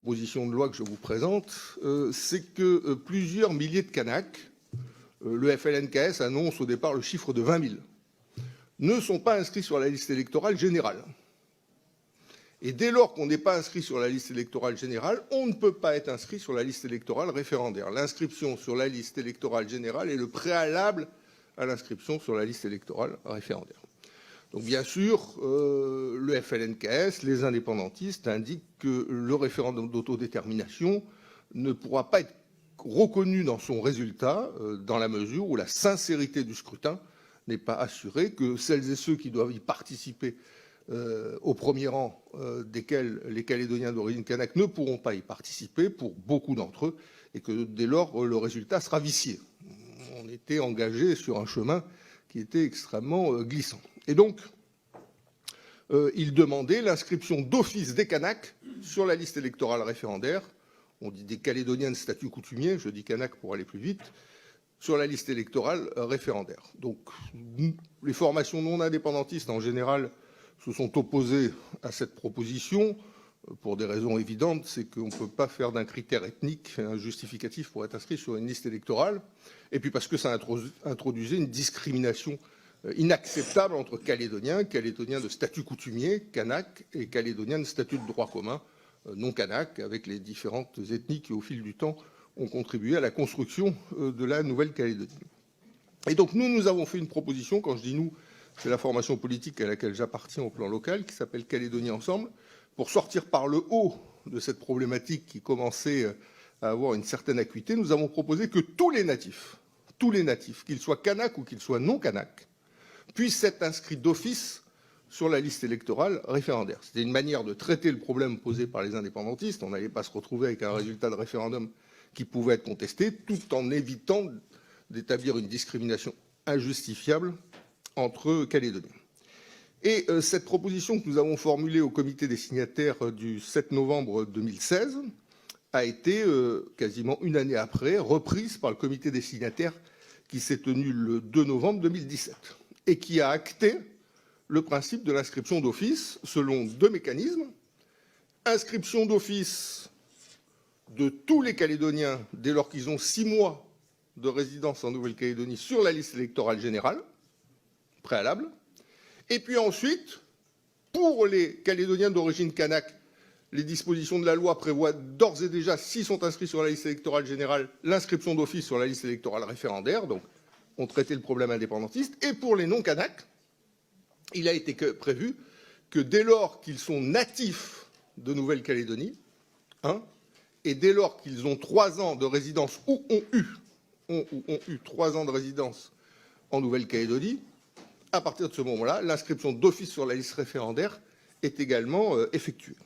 proposition de loi que je vous présente, c'est que plusieurs milliers de Kanaks, le FLNKS annonce au départ le chiffre de 20 000, ne sont pas inscrits sur la liste électorale générale. Et dès lors qu'on n'est pas inscrit sur la liste électorale générale, on ne peut pas être inscrit sur la liste électorale référendaire. L'inscription sur la liste électorale générale est le préalable à l'inscription sur la liste électorale référendaire. Donc bien sûr, le FLNKS, les indépendantistes indiquent que le référendum d'autodétermination ne pourra pas être reconnu dans son résultat dans la mesure où la sincérité du scrutin n'est pas assurée, que celles et ceux qui doivent y participer au premier rang, desquels les Calédoniens d'origine kanak ne pourront pas y participer pour beaucoup d'entre eux, et que dès lors le résultat sera vicié. On était engagé sur un chemin qui était extrêmement glissant. Et donc, il demandait l'inscription d'office des Kanaks sur la liste électorale référendaire. On dit des Calédoniens de statut coutumier, je dis Kanak pour aller plus vite, sur la liste électorale référendaire. Donc, les formations non indépendantistes en général se sont opposés à cette proposition pour des raisons évidentes, c'est qu'on ne peut pas faire d'un critère ethnique un justificatif pour être inscrit sur une liste électorale, et puis parce que ça introduisait une discrimination inacceptable entre Calédoniens, Calédoniens de statut coutumier, Kanak, et Calédoniens de statut de droit commun, non Kanak, avec les différentes ethnies qui, au fil du temps, ont contribué à la construction de la Nouvelle-Calédonie. Et donc nous avons fait une proposition, quand je dis nous, c'est la formation politique à laquelle j'appartiens au plan local, qui s'appelle Calédonie Ensemble, pour sortir par le haut de cette problématique qui commençait à avoir une certaine acuité. Nous avons proposé que tous les natifs, qu'ils soient Kanak ou qu'ils soient non Kanak, puissent être inscrits d'office sur la liste électorale référendaire. C'était une manière de traiter le problème posé par les indépendantistes. On n'allait pas se retrouver avec un résultat de référendum qui pouvait être contesté, tout en évitant d'établir une discrimination injustifiable entre Calédoniens. Et cette proposition que nous avons formulée au comité des signataires du 7 novembre 2016 a été, quasiment une année après, reprise par le comité des signataires qui s'est tenu le 2 novembre 2017 et qui a acté le principe de l'inscription d'office selon deux mécanismes. Inscription d'office de tous les Calédoniens dès lors qu'ils ont 6 mois de résidence en Nouvelle-Calédonie sur la liste électorale générale, préalable. Et puis ensuite, pour les Calédoniens d'origine kanak, les dispositions de la loi prévoient d'ores et déjà, s'ils sont inscrits sur la liste électorale générale, l'inscription d'office sur la liste électorale référendaire. Donc, on traitait le problème indépendantiste. Et pour les non-Kanaks, il a été prévu que dès lors qu'ils sont natifs de Nouvelle-Calédonie, et dès lors qu'ils ont 3 ans de résidence ou ont eu 3 ans de résidence en Nouvelle-Calédonie, à partir de ce moment-là, l'inscription d'office sur la liste référendaire est également effectuée.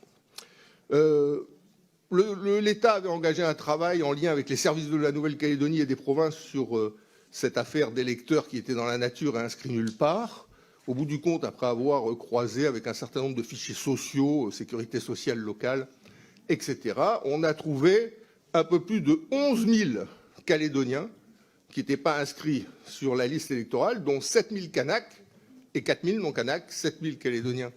L'État avait engagé un travail en lien avec les services de la Nouvelle-Calédonie et des provinces sur cette affaire d'électeurs qui étaient dans la nature et inscrits nulle part. Au bout du compte, après avoir croisé avec un certain nombre de fichiers sociaux, sécurité sociale locale, etc., on a trouvé un peu plus de 11 000 Calédoniens qui n'étaient pas inscrits sur la liste électorale, dont 7 000 Kanaks et 4 000 non-Kanaks, 7 000 Calédoniens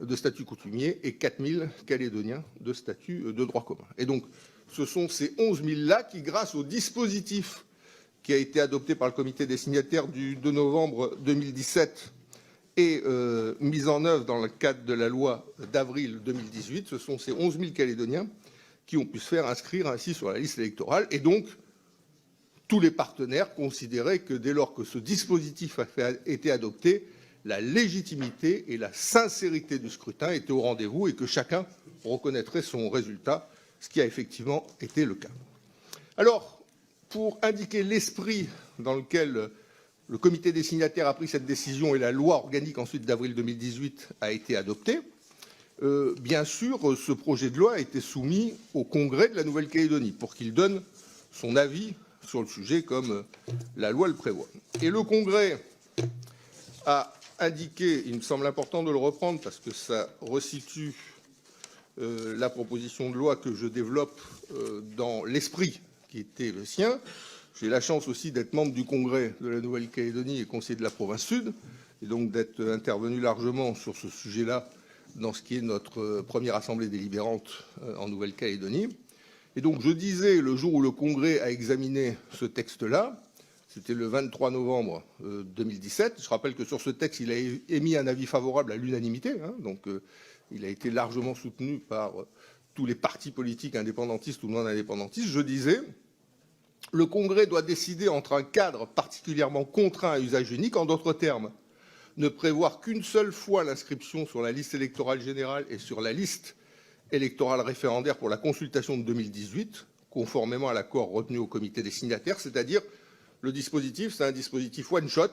de statut coutumier et 4 000 Calédoniens de statut de droit commun. Et donc, ce sont ces 11 000-là qui, grâce au dispositif qui a été adopté par le comité des signataires du 2 novembre 2017 et mis en œuvre dans le cadre de la loi d'avril 2018, ce sont ces 11 000 Calédoniens qui ont pu se faire inscrire ainsi sur la liste électorale. Et donc, tous les partenaires considéraient que dès lors que ce dispositif a été adopté, la légitimité et la sincérité du scrutin étaient au rendez-vous et que chacun reconnaîtrait son résultat, ce qui a effectivement été le cas. Alors, pour indiquer l'esprit dans lequel le comité des signataires a pris cette décision et la loi organique ensuite d'avril 2018 a été adoptée, bien sûr, ce projet de loi a été soumis au Congrès de la Nouvelle-Calédonie pour qu'il donne son avis sur le sujet comme la loi le prévoit. Et le Congrès a indiqué, il me semble important de le reprendre parce que ça resitue la proposition de loi que je développe dans l'esprit qui était le sien. J'ai la chance aussi d'être membre du Congrès de la Nouvelle-Calédonie et conseiller de la province sud, et donc d'être intervenu largement sur ce sujet-là dans ce qui est notre première assemblée délibérante en Nouvelle-Calédonie. Et donc je disais, le jour où le Congrès a examiné ce texte-là, c'était le 23 novembre 2017. Je rappelle que sur ce texte, il a émis un avis favorable à l'unanimité, donc il a été largement soutenu par tous les partis politiques indépendantistes ou non indépendantistes. Je disais, le Congrès doit décider entre un cadre particulièrement contraint à usage unique, en d'autres termes, ne prévoir qu'une seule fois l'inscription sur la liste électorale générale et sur la liste électorale référendaire pour la consultation de 2018, conformément à l'accord retenu au comité des signataires, c'est-à-dire le dispositif, c'est un dispositif one-shot.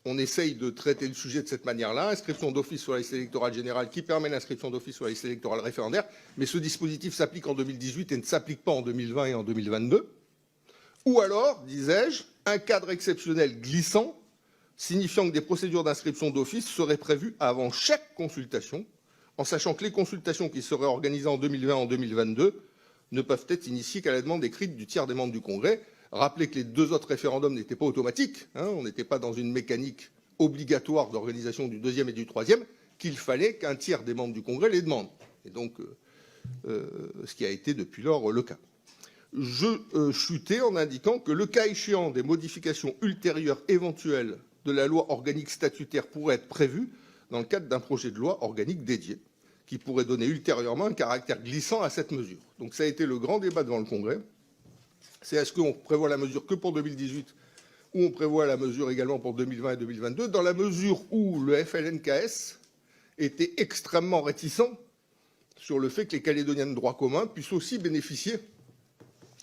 On essaye de traiter le sujet de cette manière-là, inscription d'office sur la liste électorale générale qui permet l'inscription d'office sur la liste électorale référendaire, mais ce dispositif s'applique en 2018 et ne s'applique pas en 2020 et en 2022. Ou alors, disais-je, un cadre exceptionnel glissant, signifiant que des procédures d'inscription d'office seraient prévues avant chaque consultation, en sachant que les consultations qui seraient organisées en 2020 et en 2022 ne peuvent être initiées qu'à la demande écrite du tiers des membres du Congrès. Rappelez que les deux autres référendums n'étaient pas automatiques, on n'était pas dans une mécanique obligatoire d'organisation du deuxième et du troisième, qu'il fallait qu'un tiers des membres du Congrès les demande. Et donc, ce qui a été depuis lors le cas. Je chutais en indiquant que le cas échéant des modifications ultérieures éventuelles de la loi organique statutaire pourrait être prévu dans le cadre d'un projet de loi organique dédié, qui pourrait donner ultérieurement un caractère glissant à cette mesure. Donc ça a été le grand débat devant le Congrès. C'est est-ce qu'on prévoit la mesure que pour 2018 ou on prévoit la mesure également pour 2020 et 2022, dans la mesure où le FLNKS était extrêmement réticent sur le fait que les Calédoniens de droit commun puissent aussi bénéficier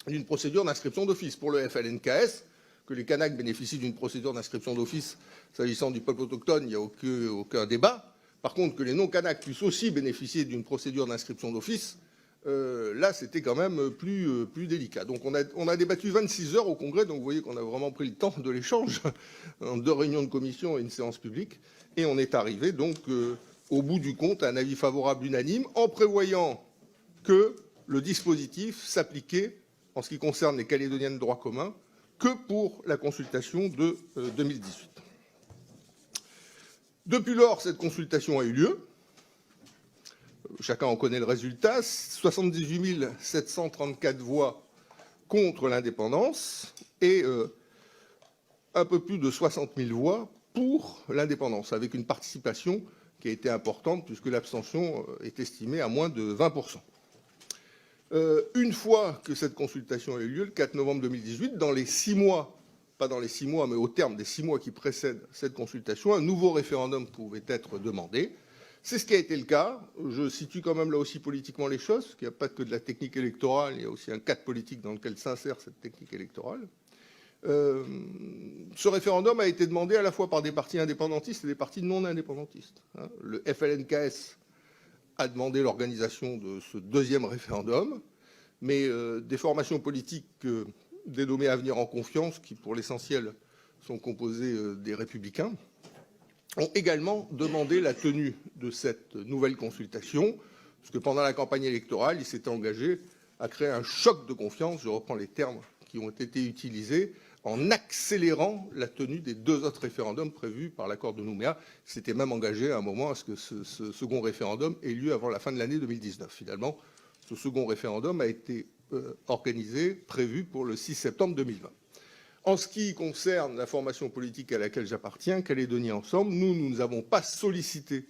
d'une procédure d'inscription d'office. Pour le FLNKS, que les Kanaks bénéficient d'une procédure d'inscription d'office s'agissant du peuple autochtone, il n'y a aucun débat. Par contre, que les non-Kanaks puissent aussi bénéficier d'une procédure d'inscription d'office, là, c'était quand même plus délicat. Donc, on a débattu 26 heures au Congrès, donc vous voyez qu'on a vraiment pris le temps de l'échange, en 2 réunions de commission et une séance publique, et on est arrivé donc au bout du compte à un avis favorable unanime, en prévoyant que le dispositif s'appliquait, en ce qui concerne les Calédoniens de droit commun, que pour la consultation de 2018. Depuis lors, cette consultation a eu lieu. Chacun en connaît le résultat. 78 734 voix contre l'indépendance et un peu plus de 60 000 voix pour l'indépendance, avec une participation qui a été importante puisque l'abstention est estimée à moins de 20%. Une fois que cette consultation a eu lieu, le 4 novembre 2018, dans les 6 mois, pas dans les 6 mois, mais au terme des 6 mois qui précèdent cette consultation, un nouveau référendum pouvait être demandé. C'est ce qui a été le cas. Je situe quand même là aussi politiquement les choses, parce qu'il n'y a pas que de la technique électorale, il y a aussi un cadre politique dans lequel s'insère cette technique électorale. Ce référendum a été demandé à la fois par des partis indépendantistes et des partis non indépendantistes. Le FLNKS a demandé l'organisation de ce deuxième référendum, mais des formations politiques dénommées Avenir en confiance, qui pour l'essentiel sont composées des républicains, ont également demandé la tenue de cette nouvelle consultation, parce que pendant la campagne électorale, ils s'étaient engagés à créer un choc de confiance, je reprends les termes qui ont été utilisés, en accélérant la tenue des 2 autres référendums prévus par l'accord de Nouméa. C'était même engagé à un moment à ce que ce second référendum ait lieu avant la fin de l'année 2019. Finalement, ce second référendum a été organisé, prévu pour le 6 septembre 2020. En ce qui concerne la formation politique à laquelle j'appartiens, Calédonie Ensemble, nous n'avons pas sollicité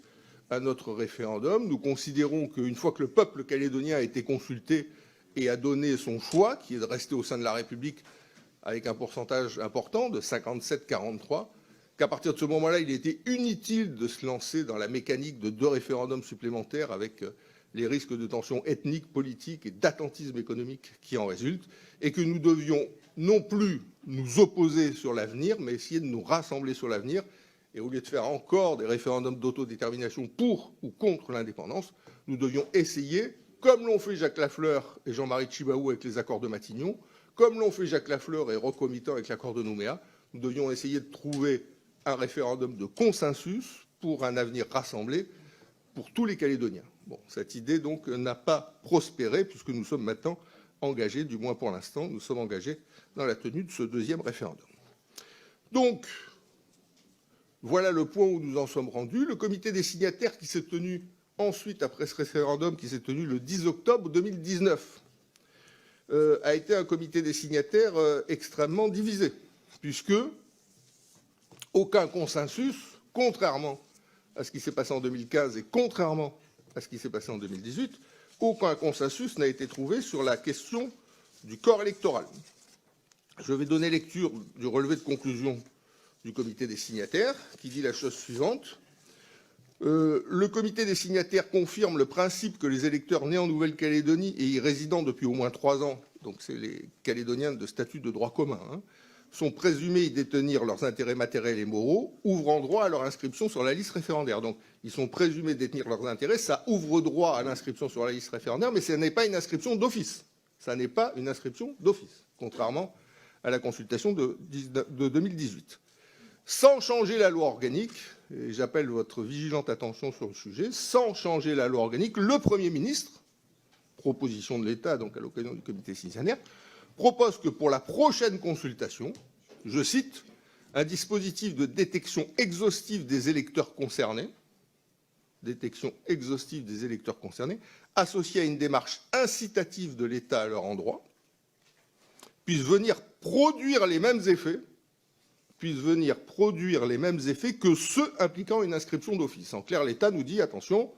à notre référendum. Nous considérons qu'une fois que le peuple calédonien a été consulté et a donné son choix, qui est de rester au sein de la République avec un pourcentage important de 57-43, qu'à partir de ce moment-là, il était inutile de se lancer dans la mécanique de 2 référendums supplémentaires avec les risques de tensions ethniques, politiques et d'attentisme économique qui en résultent, et que nous devions non plus nous opposer sur l'avenir, mais essayer de nous rassembler sur l'avenir, et au lieu de faire encore des référendums d'autodétermination pour ou contre l'indépendance, nous devions essayer, comme l'ont fait Jacques Lafleur et Jean-Marie Tjibaou avec les accords de Matignon, comme l'ont fait Jacques Lafleur et Roch Comitan avec l'accord de Nouméa, nous devions essayer de trouver un référendum de consensus pour un avenir rassemblé pour tous les Calédoniens. Bon, cette idée, donc, n'a pas prospéré, puisque nous sommes maintenant engagés, du moins pour l'instant, nous sommes engagés dans la tenue de ce deuxième référendum. Donc, voilà le point où nous en sommes rendus. Le comité des signataires qui s'est tenu ensuite, après ce référendum qui s'est tenu le 10 octobre 2019, a été un comité des signataires extrêmement divisé, puisque aucun consensus, contrairement à ce qui s'est passé en 2015 et contrairement à ce qui s'est passé en 2018, aucun consensus n'a été trouvé sur la question du corps électoral. Je vais donner lecture du relevé de conclusion du comité des signataires, qui dit la chose suivante. Le comité des signataires confirme le principe que les électeurs nés en Nouvelle-Calédonie et y résidant depuis au moins 3 ans, donc c'est les Calédoniens de statut de droit commun, sont présumés y détenir leurs intérêts matériels et moraux, ouvrant droit à leur inscription sur la liste référendaire. Donc, ils sont présumés détenir leurs intérêts, ça ouvre droit à l'inscription sur la liste référendaire, mais ce n'est pas une inscription d'office. Ça n'est pas une inscription d'office, contrairement à la consultation de 2018. Sans changer la loi organique, et j'appelle votre vigilante attention sur le sujet, sans changer la loi organique, le Premier ministre, proposition de l'État, donc à l'occasion du comité signataire, propose que pour la prochaine consultation, je cite, un dispositif de détection exhaustive des électeurs concernés, associé à une démarche incitative de l'État à leur endroit, puisse venir produire les mêmes effets que ceux impliquant une inscription d'office. En clair, l'État nous dit, attention,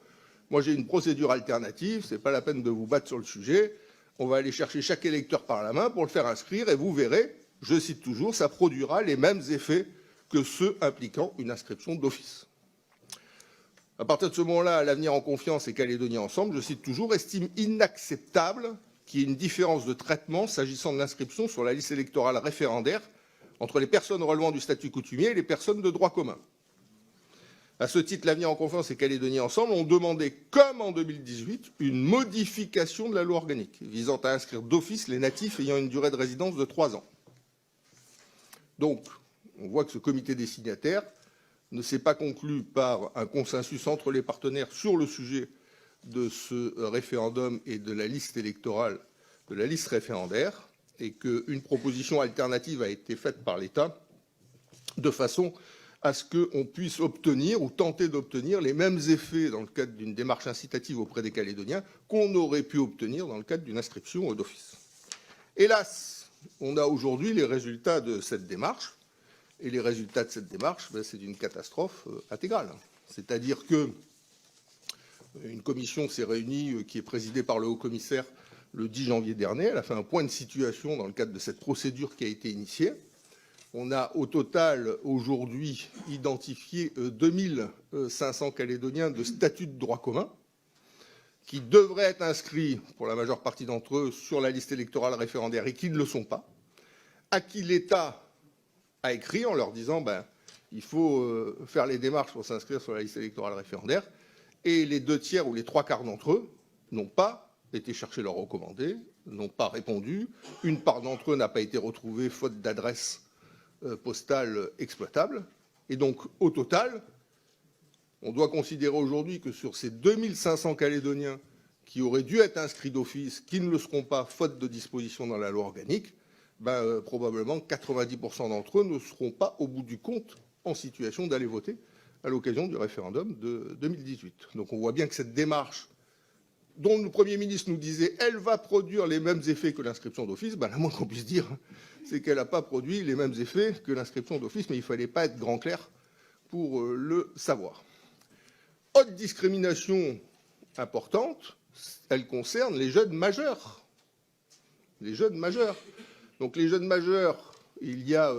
moi j'ai une procédure alternative, ce n'est pas la peine de vous battre sur le sujet, on va aller chercher chaque électeur par la main pour le faire inscrire, et vous verrez, je cite toujours, ça produira les mêmes effets que ceux impliquant une inscription d'office. À partir de ce moment-là, l'Avenir en confiance et Calédonie ensemble, je cite toujours, estime inacceptable qu'il y ait une différence de traitement s'agissant de l'inscription sur la liste électorale référendaire entre les personnes relevant du statut coutumier et les personnes de droit commun. À ce titre, l'Avenir en confiance et Calédonie ensemble ont demandé, comme en 2018, une modification de la loi organique visant à inscrire d'office les natifs ayant une durée de résidence de 3 ans. Donc, on voit que ce comité des signataires ne s'est pas conclu par un consensus entre les partenaires sur le sujet de ce référendum et de la liste électorale, de la liste référendaire, et qu'une proposition alternative a été faite par l'État de façon à ce qu'on puisse obtenir ou tenter d'obtenir les mêmes effets dans le cadre d'une démarche incitative auprès des Calédoniens qu'on aurait pu obtenir dans le cadre d'une inscription d'office. Hélas, on a aujourd'hui les résultats de cette démarche, et les résultats de cette démarche, c'est d'une catastrophe intégrale. C'est-à-dire qu'une commission s'est réunie, qui est présidée par le haut-commissaire, le 10 janvier dernier. Elle a fait un point de situation dans le cadre de cette procédure qui a été initiée. On a au total aujourd'hui identifié 2500 Calédoniens de statut de droit commun qui devraient être inscrits, pour la majeure partie d'entre eux, sur la liste électorale référendaire et qui ne le sont pas, à qui l'État a écrit en leur disant il faut faire les démarches pour s'inscrire sur la liste électorale référendaire, et les 2/3 ou les 3/4 d'entre eux n'ont pas été chercher leurs recommandés, n'ont pas répondu. Une part d'entre eux n'a pas été retrouvée faute d'adresse postale exploitable. Et donc, au total, on doit considérer aujourd'hui que sur ces 2500 Calédoniens qui auraient dû être inscrits d'office, qui ne le seront pas faute de dispositions dans la loi organique, probablement 90% d'entre eux ne seront pas, au bout du compte, en situation d'aller voter à l'occasion du référendum de 2018. Donc on voit bien que cette démarche, dont le Premier ministre nous disait elle va produire les mêmes effets que l'inscription d'office, la moins qu'on puisse dire, c'est qu'elle n'a pas produit les mêmes effets que l'inscription d'office, mais il ne fallait pas être grand clair pour le savoir. Autre discrimination importante, elle concerne les jeunes majeurs. Les jeunes majeurs. Donc les jeunes majeurs, il y a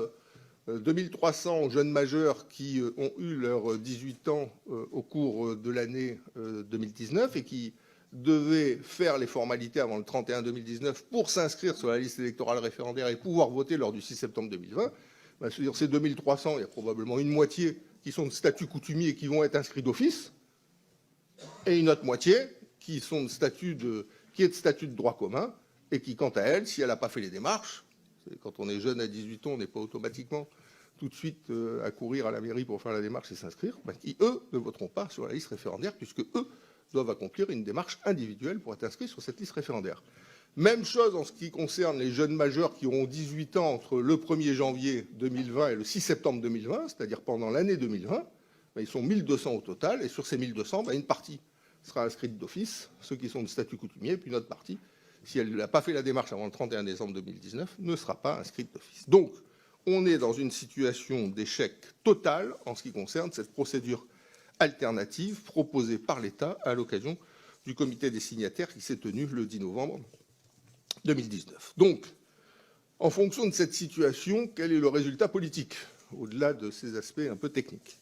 2300 jeunes majeurs qui ont eu leurs 18 ans au cours de l'année 2019 et qui devaient faire les formalités avant le 31 2019 pour s'inscrire sur la liste électorale référendaire et pouvoir voter lors du 6 septembre 2020. Sur ces 2300, il y a probablement une moitié qui sont de statut coutumier et qui vont être inscrits d'office, et une autre moitié qui est de statut de droit commun et qui, quant à elle, si elle n'a pas fait les démarches, quand on est jeune à 18 ans, on n'est pas automatiquement tout de suite à courir à la mairie pour faire la démarche et s'inscrire, qui, eux, ne voteront pas sur la liste référendaire puisque eux doivent accomplir une démarche individuelle pour être inscrits sur cette liste référendaire. Même chose en ce qui concerne les jeunes majeurs qui auront 18 ans entre le 1er janvier 2020 et le 6 septembre 2020, c'est-à-dire pendant l'année 2020, ils sont 1200 au total, et sur ces 1200, une partie sera inscrite d'office, ceux qui sont de statut coutumier, puis notre partie, si elle n'a pas fait la démarche avant le 31 décembre 2019, ne sera pas inscrite d'office. Donc, on est dans une situation d'échec total en ce qui concerne cette procédure alternative proposée par l'État à l'occasion du comité des signataires qui s'est tenu le 10 novembre 2019. Donc, en fonction de cette situation, quel est le résultat politique, au-delà de ces aspects un peu techniques?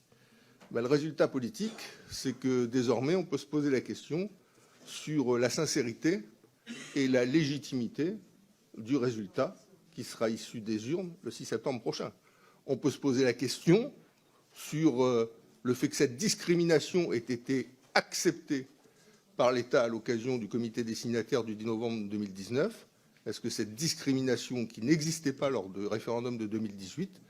Le résultat politique, c'est que désormais, on peut se poser la question sur la sincérité et la légitimité du résultat qui sera issu des urnes le 6 septembre prochain. On peut se poser la question sur le fait que cette discrimination ait été acceptée par l'État à l'occasion du comité des signataires du 10 novembre 2019. Est-ce que cette discrimination, qui n'existait pas lors du référendum de 2018,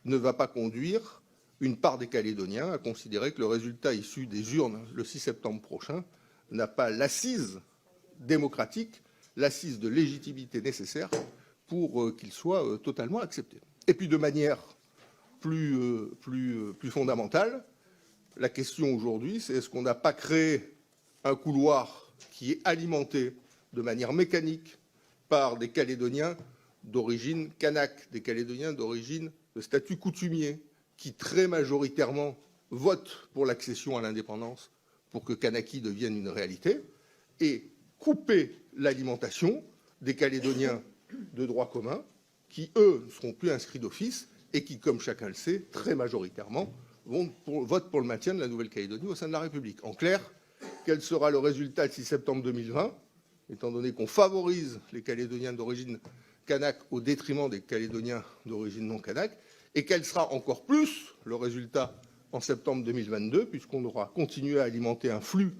ne va pas conduire une part des Calédoniens à considérer que le résultat issu des urnes le 6 septembre prochain n'a pas l'assise démocratique, l'assise de légitimité nécessaire pour qu'il soit totalement accepté. Et puis de manière plus fondamentale, la question aujourd'hui, c'est est-ce qu'on n'a pas créé un couloir qui est alimenté de manière mécanique par des Calédoniens d'origine kanak, des Calédoniens d'origine de statut coutumier, qui très majoritairement votent pour l'accession à l'indépendance pour que Kanaki devienne une réalité, et couper l'alimentation des Calédoniens de droit commun qui, eux, ne seront plus inscrits d'office et qui, comme chacun le sait, très majoritairement votent pour le maintien de la Nouvelle-Calédonie au sein de la République. En clair, quel sera le résultat le 6 septembre 2020, étant donné qu'on favorise les Calédoniens d'origine kanak au détriment des Calédoniens d'origine non kanak, et quel sera encore plus le résultat en septembre 2022, puisqu'on aura continué à alimenter un flux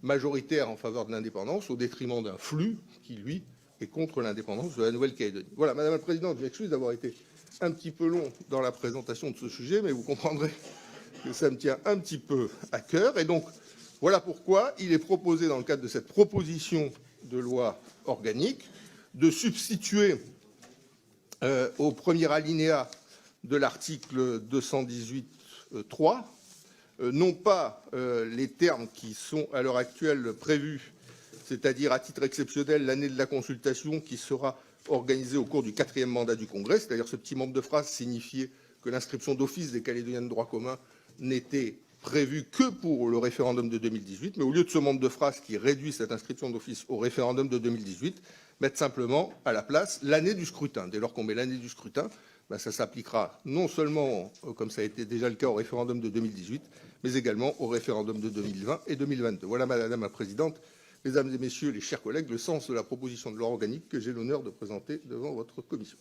majoritaire en faveur de l'indépendance au détriment d'un flux qui, lui, est contre l'indépendance de la Nouvelle-Calédonie. Voilà, Madame la Présidente, je m'excuse d'avoir été un petit peu long dans la présentation de ce sujet, mais vous comprendrez que ça me tient un petit peu à cœur. Et donc, voilà pourquoi il est proposé, dans le cadre de cette proposition de loi organique, de substituer au premier alinéa de l'article 218.3, non pas les termes qui sont à l'heure actuelle prévus, c'est-à-dire à titre exceptionnel l'année de la consultation qui sera organisée au cours du 4e mandat du Congrès, c'est-à-dire ce petit membre de phrase signifiait que l'inscription d'office des Calédoniens de droit commun n'était prévue que pour le référendum de 2018, mais au lieu de ce membre de phrase qui réduit cette inscription d'office au référendum de 2018, mettre simplement à la place l'année du scrutin. Dès lors qu'on met l'année du scrutin, ça s'appliquera non seulement, comme ça a été déjà le cas au référendum de 2018, mais également au référendum de 2020 et 2022. Voilà, Madame la Présidente, Mesdames et Messieurs les chers collègues, le sens de la proposition de loi organique que j'ai l'honneur de présenter devant votre commission.